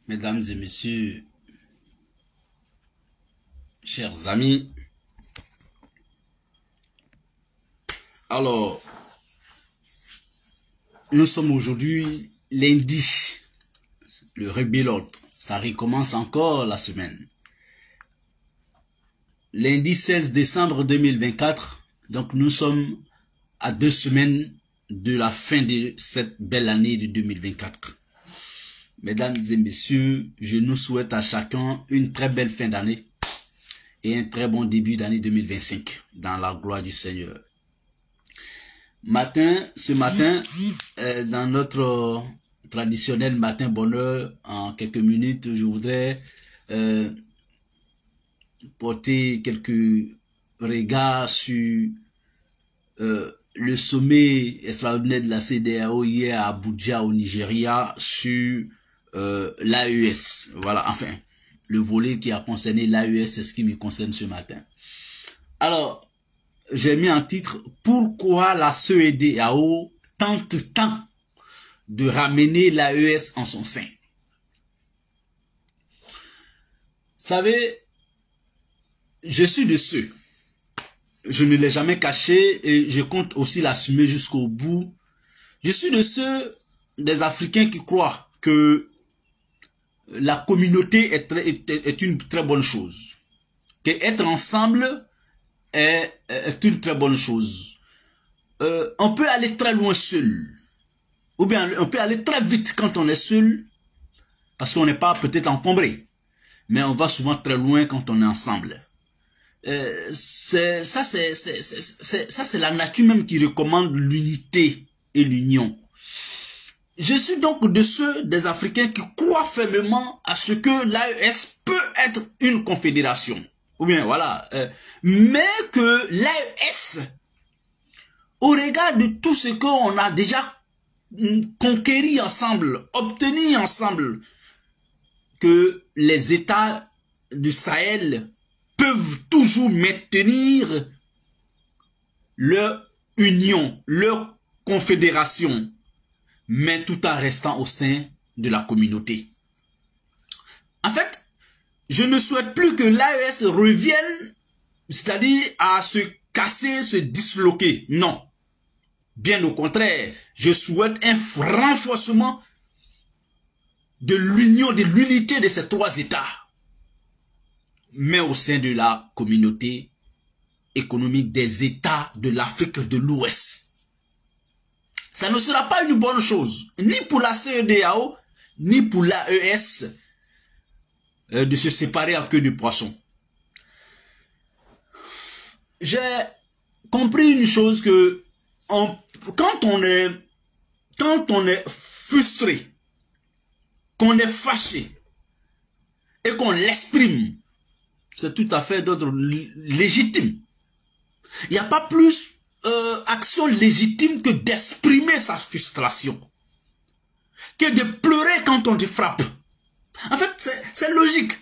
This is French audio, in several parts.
Mesdames et messieurs, chers amis, alors, nous sommes aujourd'hui lundi, le rebelote, ça recommence encore la semaine. Lundi 16 décembre 2024, donc nous sommes à 2 semaines de la fin de cette belle année de 2024. Mesdames et messieurs, je nous souhaite à chacun une très belle fin d'année et un très bon début d'année 2025 dans la gloire du Seigneur. Ce matin, dans notre traditionnel matin bonheur, en quelques minutes, je voudrais porter quelques regards sur le sommet extraordinaire de la CEDEAO hier à Abuja au Nigeria sur l'AES. Voilà, enfin, le volet qui a concerné l'AES, c'est ce qui me concerne ce matin. Alors, j'ai mis en titre « Pourquoi la CEDEAO tente tant de ramener l'AES en son sein ?» Vous savez, je suis de ceux, je ne l'ai jamais caché et je compte aussi l'assumer jusqu'au bout. Je suis de ceux des Africains qui croient que la communauté est une très bonne chose. Qu'être ensemble est une très bonne chose. On peut aller très loin seul. Ou bien on peut aller très vite quand on est seul. Parce qu'on n'est pas peut-être encombré. Mais on va souvent très loin quand on est ensemble. Ça c'est la nature même qui recommande l'unité et l'union. Je suis donc de ceux des Africains qui croient fermement à ce que l'AES peut être une confédération. Ou bien, voilà. Mais que l'AES, au regard de tout ce qu'on a déjà conquéri ensemble, obtenu ensemble, que les États du Sahel peuvent toujours maintenir leur union, leur confédération, mais tout en restant au sein de la communauté. En fait, je ne souhaite plus que l'AES revienne, c'est-à-dire à se casser, se disloquer. Non. Bien au contraire, je souhaite un renforcement de l'union, de l'unité de ces trois États, mais au sein de la communauté économique des États de l'Afrique de l'Ouest. Ça ne sera pas une bonne chose, ni pour la CEDEAO, ni pour l'AES, de se séparer en queue de poisson. J'ai compris une chose que quand on est frustré, qu'on est fâché et qu'on l'exprime, c'est tout à fait d'ordre légitime. Il n'y a pas plus action légitime que d'exprimer sa frustration, que de pleurer quand on te frappe. En fait, c'est logique.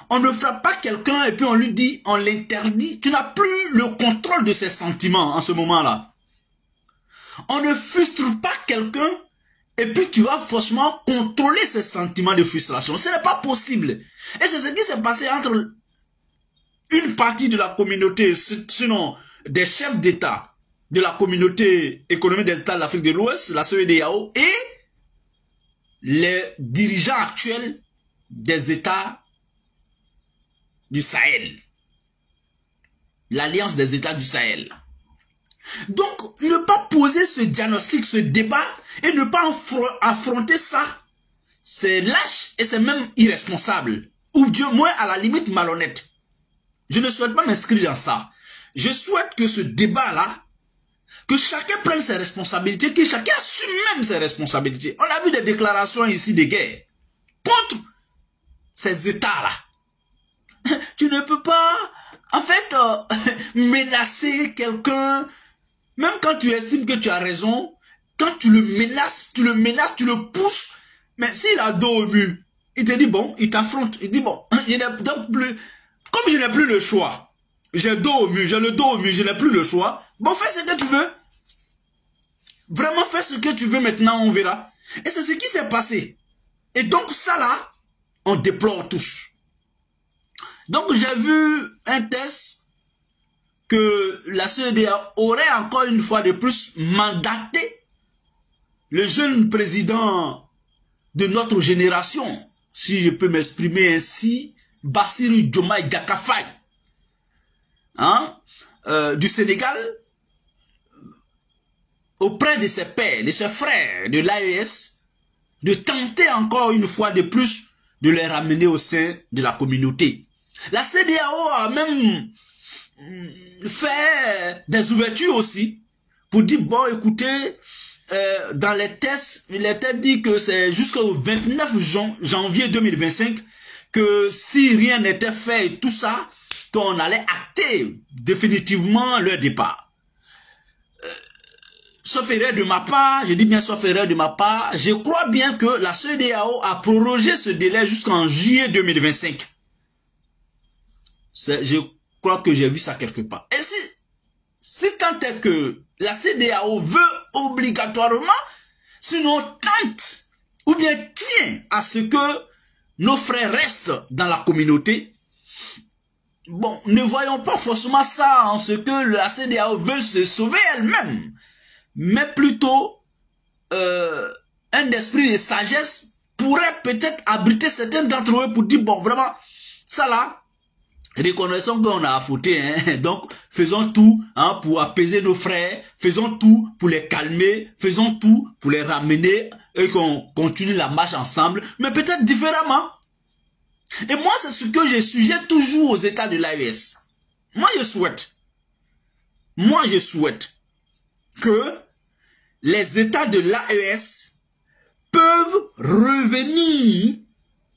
On ne frappe pas quelqu'un et puis on lui dit, on l'interdit. Tu n'as plus le contrôle de ses sentiments en ce moment-là. On ne frustre pas quelqu'un et puis tu vas forcément contrôler ses sentiments de frustration. Ce n'est pas possible. Et c'est ce qui s'est passé entre une partie de la communauté, sinon des chefs d'État de la communauté économique des États de l'Afrique de l'Ouest, la CEDEAO, et les dirigeants actuels des États du Sahel. L'Alliance des États du Sahel. Donc, ne pas poser ce diagnostic, ce débat, et ne pas affronter ça, c'est lâche et c'est même irresponsable. Ou du moins, à la limite, malhonnête. Je ne souhaite pas m'inscrire dans ça. Je souhaite que ce débat-là, que chacun prenne ses responsabilités, que chacun assume même ses responsabilités. On a vu des déclarations ici de guerre contre ces États-là. Tu ne peux pas, en fait, menacer quelqu'un, même quand tu estimes que tu as raison, quand tu le menaces, tu le pousses, mais s'il a dos au mur, il te dit bon, il t'affronte, il dit bon, je n'ai donc plus, comme je n'ai plus le choix, j'ai le dos au mur, je n'ai plus le choix, bon, fais ce que tu veux. Vraiment, fais ce que tu veux maintenant, on verra. Et c'est ce qui s'est passé. Et donc ça là, on déplore tous. Donc j'ai vu un test que la CEDEAO aurait encore une fois de plus mandaté le jeune président de notre génération, si je peux m'exprimer ainsi, Bassirou Diomaye Diakhar Faye, du Sénégal, auprès de ses pairs, de ses frères de l'AES, de tenter encore une fois de plus de les ramener au sein de la communauté. La CEDEAO a même fait des ouvertures aussi pour dire, bon, écoutez, dans les tests, il était dit que c'est jusqu'au 29 janvier 2025 que si rien n'était fait et tout ça, qu'on allait acter définitivement leur départ. Sauf erreur de ma part, je dis bien sauf erreur de ma part, je crois bien que la CEDEAO a prorogé ce délai jusqu'en juillet 2025. Je crois que j'ai vu ça quelque part. Et si tant est que la CEDEAO veut obligatoirement, sinon tente ou bien tient à ce que nos frères restent dans la communauté, bon, ne voyons pas forcément ça en ce que la CEDEAO veut se sauver elle-même, mais plutôt un esprit de sagesse pourrait peut-être abriter certains d'entre eux pour dire, bon, vraiment, ça là, reconnaissons qu'on a fauté, hein? Donc faisons tout pour apaiser nos frères, faisons tout pour les calmer, faisons tout pour les ramener et qu'on continue la marche ensemble, mais peut-être différemment. Et moi, c'est ce que je sujette toujours aux États de l'AES. Moi, je souhaite que les États de l'AES peuvent revenir,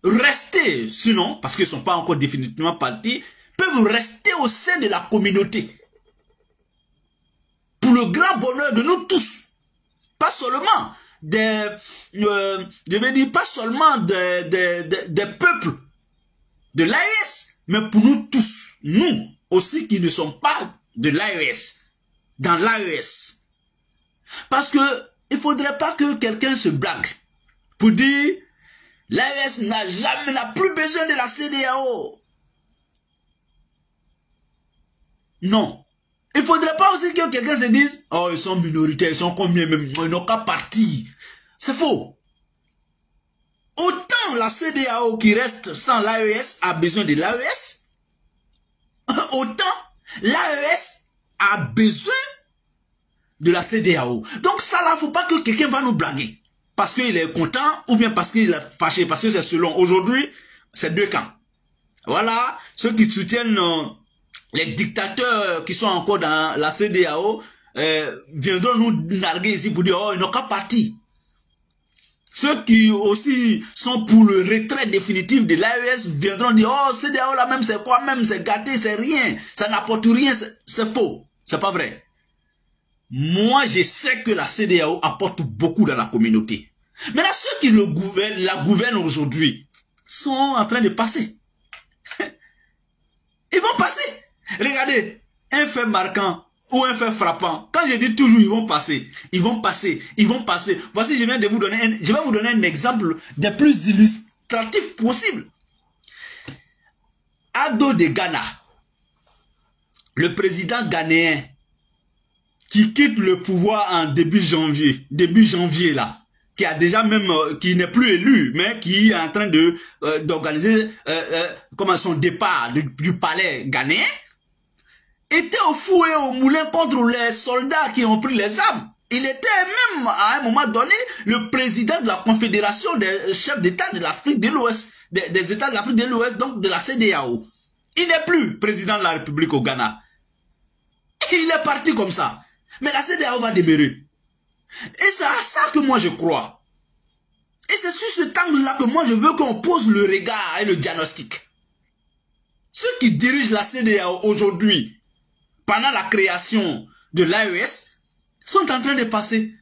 rester, sinon, parce qu'ils ne sont pas encore définitivement partis, peuvent rester au sein de la communauté. Pour le grand bonheur de nous tous. Pas seulement des peuples de l'AES, mais pour nous tous. Nous aussi qui ne sommes pas de l'AES. Dans l'AES. Parce que il ne faudrait pas que quelqu'un se blague pour dire l'AES n'a plus besoin de la CEDEAO. Non. Il ne faudrait pas aussi que quelqu'un se dise, oh, ils sont minoritaires, ils sont combien même, ils n'ont qu'à partir. C'est faux. Autant la CEDEAO qui reste sans l'AES a besoin de l'AES, autant l'AES a besoin de la CEDEAO. Donc ça là, il ne faut pas que quelqu'un va nous blaguer. Parce qu'il est content ou bien parce qu'il est fâché. Parce que c'est selon. Aujourd'hui, c'est deux camps. Voilà. Ceux qui soutiennent les dictateurs qui sont encore dans la CEDEAO viendront nous narguer ici pour dire, oh, ils n'ont qu'à partir. Ceux qui aussi sont pour le retrait définitif de l'AES viendront dire, oh, CEDEAO là même, c'est quoi même, c'est gâté, c'est rien. Ça n'apporte rien, c'est faux. C'est pas vrai. Moi, je sais que la CEDEAO apporte beaucoup dans la communauté. Maintenant, ceux qui la gouvernent aujourd'hui sont en train de passer. Ils vont passer. Regardez, un fait marquant ou un fait frappant. Quand je dis toujours, ils vont passer. Ils vont passer. Ils vont passer. Voici, je vais vous donner un exemple des plus illustratifs possible. Ado de Ghana, le président ghanéen, qui quitte le pouvoir en début janvier là, qui a déjà même, qui n'est plus élu, mais qui est en train de d'organiser comme son départ du palais ghanéen, était au fou et au moulin contre les soldats qui ont pris les armes. Il était même, à un moment donné, le président de la Confédération des chefs d'État de l'Afrique de l'Ouest, des États de l'Afrique de l'Ouest, donc de la CEDEAO. Il n'est plus président de la République au Ghana. Il est parti comme ça. Mais la CEDEAO va demeurer. Et c'est à ça que moi je crois. Et c'est sur ce angle-là que moi je veux qu'on pose le regard et le diagnostic. Ceux qui dirigent la CEDEAO aujourd'hui, pendant la création de l'AES, sont en train de passer.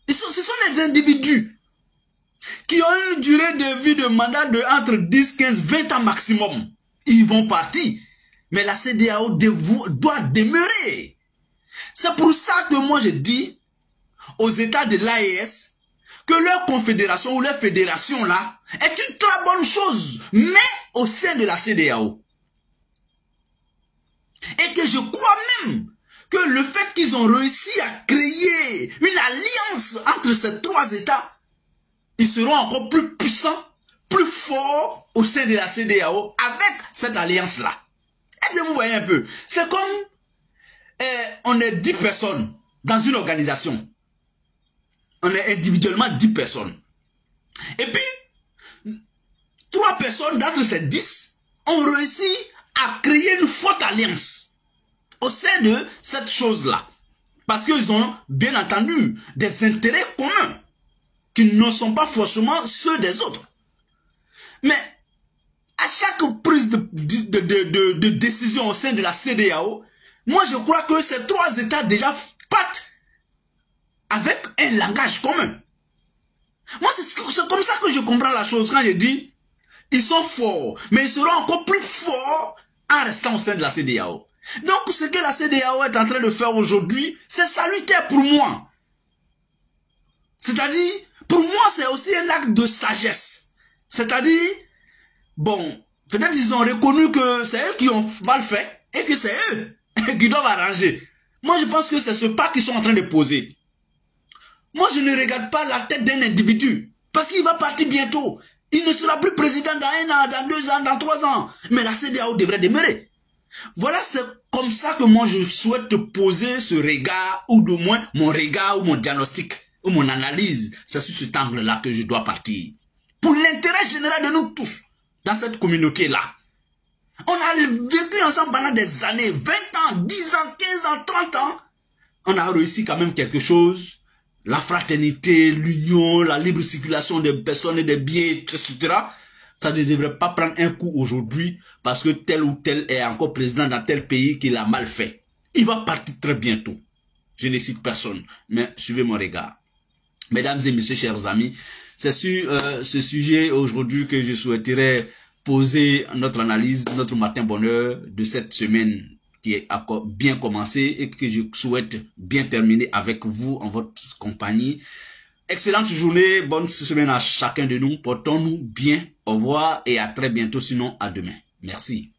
Ce sont des individus qui ont une durée de vie de mandat de entre 10, 15, 20 ans maximum. Ils vont partir. Mais la CEDEAO doit demeurer. C'est pour ça que moi je dis aux États de l'AES que leur confédération ou leur fédération là est une très bonne chose, mais au sein de la CEDEAO. Et que je crois même que le fait qu'ils ont réussi à créer une alliance entre ces trois États, ils seront encore plus puissants, plus forts au sein de la CEDEAO avec cette alliance-là. Est-ce que vous voyez un peu? C'est comme on est 10 personnes dans une organisation. On est individuellement 10 personnes. Et puis, 3 personnes d'entre ces 10 ont réussi à créer une forte alliance au sein de cette chose-là. Parce qu'ils ont, bien entendu, des intérêts communs qui ne sont pas forcément ceux des autres. Mais à chaque prise de décision au sein de la CEDEAO, moi je crois que ces trois États déjà partent avec un langage commun. Moi c'est comme ça que je comprends la chose quand je dis ils sont forts, mais ils seront encore plus forts en restant au sein de la CEDEAO. Donc ce que la CEDEAO est en train de faire aujourd'hui, c'est salutaire pour moi. C'est-à-dire, pour moi c'est aussi un acte de sagesse. C'est-à-dire, bon, peut-être ils ont reconnu que c'est eux qui ont mal fait et que c'est eux qui doivent arranger. Moi, je pense que c'est ce pas qu'ils sont en train de poser. Moi, je ne regarde pas la tête d'un individu parce qu'il va partir bientôt. Il ne sera plus président dans 1 an, dans 2 ans, dans 3 ans. Mais la CEDEAO devrait demeurer. Voilà, c'est comme ça que moi, je souhaite poser ce regard, ou du moins mon regard, ou mon diagnostic, ou mon analyse. C'est sur cet angle-là que je dois partir. Pour l'intérêt général de nous tous, dans cette communauté-là. On a vécu ensemble pendant des années, 20 ans, 10 ans, 15 ans, 30 ans. On a réussi quand même quelque chose. La fraternité, l'union, la libre circulation des personnes et des biens, etc. Ça ne devrait pas prendre un coup aujourd'hui parce que tel ou tel est encore président dans tel pays qui l'a mal fait. Il va partir très bientôt. Je ne cite personne, mais suivez mon regard. Mesdames et messieurs, chers amis, c'est sur ce sujet aujourd'hui que je souhaiterais poser notre analyse, notre matin bonheur de cette semaine qui est bien commencé et que je souhaite bien terminer avec vous en votre compagnie. Excellente journée, bonne semaine à chacun de nous. Portons-nous bien. Au revoir et à très bientôt, sinon à demain. Merci.